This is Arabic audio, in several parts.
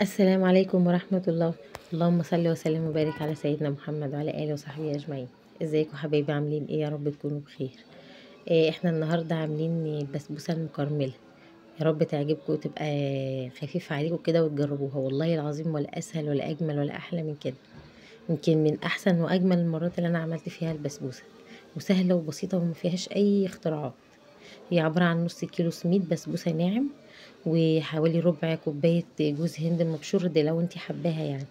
السلام عليكم ورحمة الله. اللهم صل وسلم وبارك على سيدنا محمد وعلى آله وصحبه أجمعين. ازيكم حبايبي، عاملين ايه؟ يا رب تكونوا بخير. احنا النهاردة عاملين البسبوسة المكرملة. يا رب تعجبكم وتبقى خفيفة عليكم كده وتجربوها، والله العظيم ولا أسهل ولا أجمل ولا أحلى من كده. يمكن من أحسن وأجمل المرات اللي أنا عملت فيها البسبوسة، وسهلة وبسيطة وما فيهاش أي اختراعات. هي عبارة عن نص كيلو سميد بسبوسة ناعم، وحوالي ربع كوباية جوز هند مبشور ده لو انتي حباها يعني،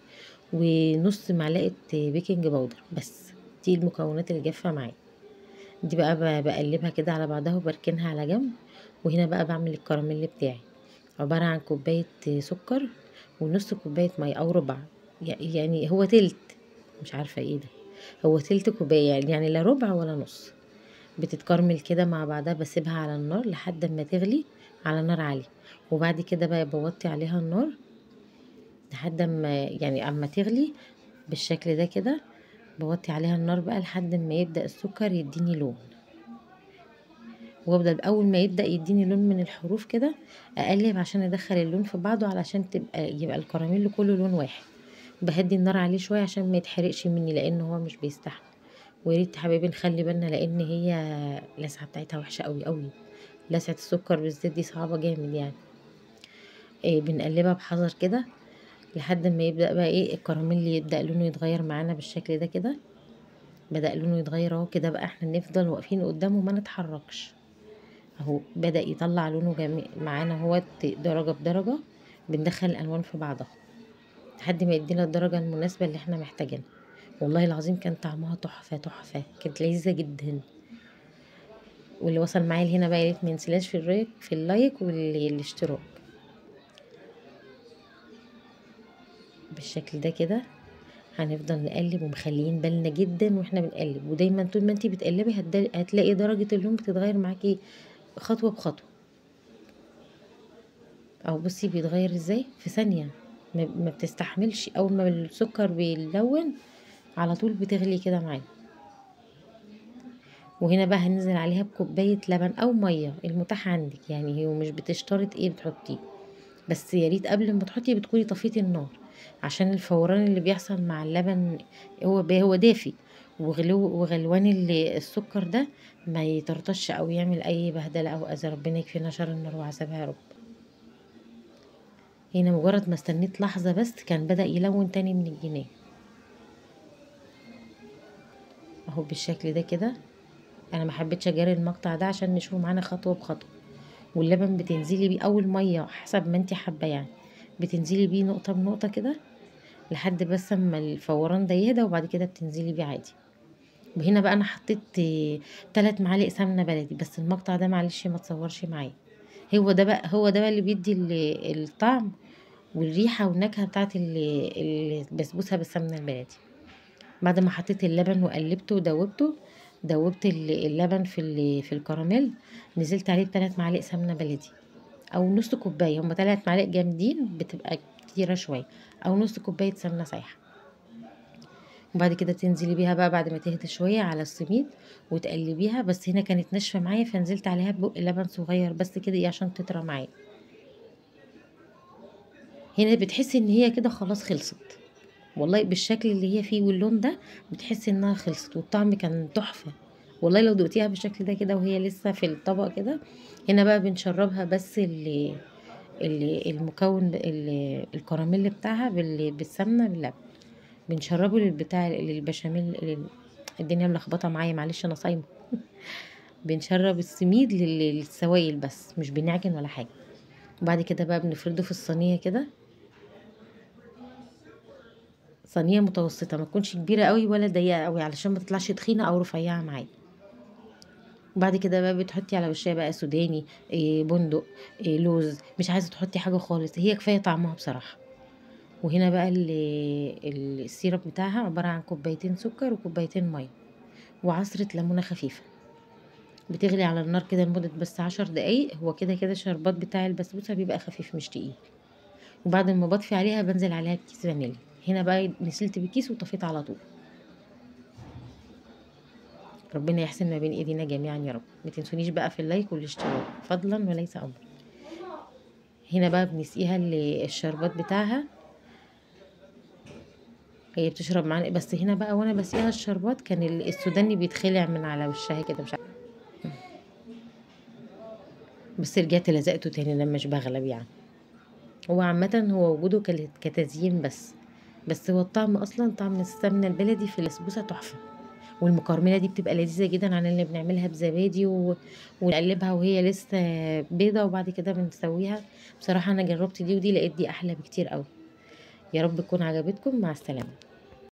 ونص معلقة بيكنج باودر بس. دي المكونات اللي جافة معايا. دي بقى بقلبها كده على بعضها وبركنها على جنب. وهنا بقى بعمل الكراميل بتاعي، عبارة عن كوباية سكر ونص كوباية مية أو ربع، يعني هو تلت، مش عارفة ايه ده، هو تلت كوباية يعني لا ربع ولا نص. بتتكرمل كده مع بعضها، بسيبها على النار لحد ما تغلي على نار عالية. وبعد كده بقى بوطي عليها النار لحد ما يعني اما تغلي بالشكل ده كده. بوطي عليها النار بقى لحد ما يبدأ السكر يديني لون، وافضل اول ما يبدأ يديني لون من الحروف كده اقلب عشان ادخل اللون في بعضه، علشان يبقى الكراميل كله لون واحد. بهدي النار عليه شويه عشان ما يتحرقش مني، لان هو مش بيستحمل. ويا ريت حبايبي نخلي بالنا، لان هي اللسعه بتاعتها وحشه قوي قوي. لسعه السكر بالذات دي صعبه جامد يعني. بنقلبها بحذر كده لحد ما يبدأ بقى ايه الكراميل يبدأ لونه يتغير معانا بالشكل ده كده. بدأ لونه يتغير اهو كده، بقى احنا نفضل واقفين قدامه ما نتحركش. اهو بدأ يطلع لونه جميل معانا اهو، درجة بدرجة. بندخل الألوان في بعضها لحد ما يدينا الدرجة المناسبة اللي احنا محتاجينها. والله العظيم كان طعمها تحفة تحفة، كانت لذيذة جدا. واللي وصل معايا لهنا بقى ياريت مينسلاش في اللايك والاشتراك. بالشكل ده كده هنفضل نقلب ومخليين بالنا جدا واحنا بنقلب، ودايما طول ما انتي بتقلبي هتلاقي درجة اللون بتتغير معاكي خطوة بخطوة. او بصي بيتغير ازاي في ثانية، ما بتستحملش. اول ما السكر بيلون على طول بتغلي كده معانا. وهنا بقى هننزل عليها بكوباية لبن او مية المتاح عندك، يعني هي مش بتشترط ايه بتحطيه، بس يا ريت قبل ما تحطي بتكوني طفيتي النار، عشان الفوران اللي بيحصل مع اللبن هو دافي. وغلوان السكر ده ما يطرطش او يعمل اي بهدله او اذى. ربنا يكفينا شر النار وعذابها يا رب. هنا مجرد ما استنيت لحظه بس كان بدأ يلون تاني من الجنيه. اهو بالشكل ده كده. انا ما حبيتش اجري المقطع ده عشان نشوفه معانا خطوه بخطوه. واللبن بتنزلي بيه اول ميه حسب ما انت حابه يعني، بتنزلي بيه نقطه بنقطه كده لحد بس اما الفوران ده يهدى، وبعد كده بتنزلي بيه عادي. وهنا بقى انا حطيت 3 معالق سمنه بلدي، بس المقطع ده معلش ما تصورش معايا. هو ده بقى اللي بيدي الطعم والريحه والنكهه بتاعت البسبوسه بالسمنه البلدي. بعد ما حطيت اللبن وقلبته ودوبته، دوبت اللبن في الكراميل. نزلت عليه 3 معالق سمنه بلدي او نص كوبايه، هما 3 معالق جامدين بتبقى كتيره شويه، او نص كوبايه سمنه سايحه. وبعد كده تنزلي بيها بقى بعد ما تهدى شويه على السميد وتقلبيها. بس هنا كانت ناشفه معايا فنزلت عليها ببق لبن صغير بس كده ايه عشان تطرى معايا. هنا بتحسي ان هي كده خلاص خلصت، والله بالشكل اللي هي فيه واللون ده بتحسي انها خلصت، والطعم كان تحفه. والله لو دقتيها بالشكل ده كده وهي لسه في الطبق كده. هنا بقى بنشربها بس المكون الكراميل بتاعها بالسمنه باللبن. بنشربه للبتاع للبشاميل الدنيا ملخبطه معايا معلش انا صايمه. بنشرب السميد للسوائل بس، مش بنعجن ولا حاجه. وبعد كده بقى بنفرده في الصينيه كده، صينيه متوسطه ما تكونش كبيره قوي ولا ضيقه قوي علشان ما تطلعش تخينه او رفيعه معايا. وبعد كده بقى بتحطي على وشها بقى سوداني، بندق، لوز، مش عايزه تحطي حاجه خالص، هي كفايه طعمها بصراحه. وهنا بقى السيرب بتاعها عباره عن كوبايتين سكر وكوبايتين ميه وعصره ليمونه خفيفه. بتغلي على النار كده لمدة بس 10 دقايق. هو كده كده الشربات بتاع البسبوسة بيبقى خفيف مش تقيل. وبعد ما بطفي عليها بنزل عليها بكيس فانيليا. هنا بقى نزلت بكيس وطفيت على طول. ربنا يحسن ما بين ايدينا جميعا يا رب. ما تنسونيش بقى في اللايك والاشتراك فضلا وليس امر. هنا بقى بنسقيها الشربات بتاعها هي بتشرب معانا، بس هنا بقى وانا بسقيها الشربات كان السوداني بيتخلع من على وشها كده، مش عارفة. بس رجعت لزقته تاني لما مش بغلب يعني. هو عامة هو وجوده كتزيين بس هو الطعم اصلا طعم السمنة البلدي في البسبوسة تحفة. والمكرملة دي بتبقى لذيذة جدا عن اللي بنعملها بزبادي ونقلبها وهي لسه بيضة وبعد كده بنسويها. بصراحة انا جربت دي ودي لقيت دي احلى بكتير قوي. يا رب تكون عجبتكم، مع السلامة.